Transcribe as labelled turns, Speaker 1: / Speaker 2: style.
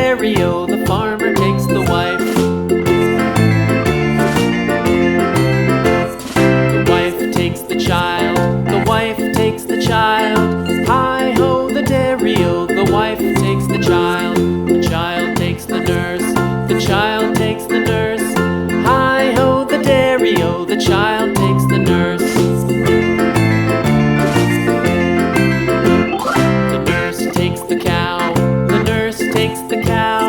Speaker 1: dairy-o, the farmer takes the wife. The wife takes the child, the wife takes the child. Hi-ho, the dairy-o, the wife takes the child. The child takes the nurse, the child takes the nurse. Hi-ho, the dairy-o, the child takes the nurse. The nurse takes the cow, the nurse takes the cow.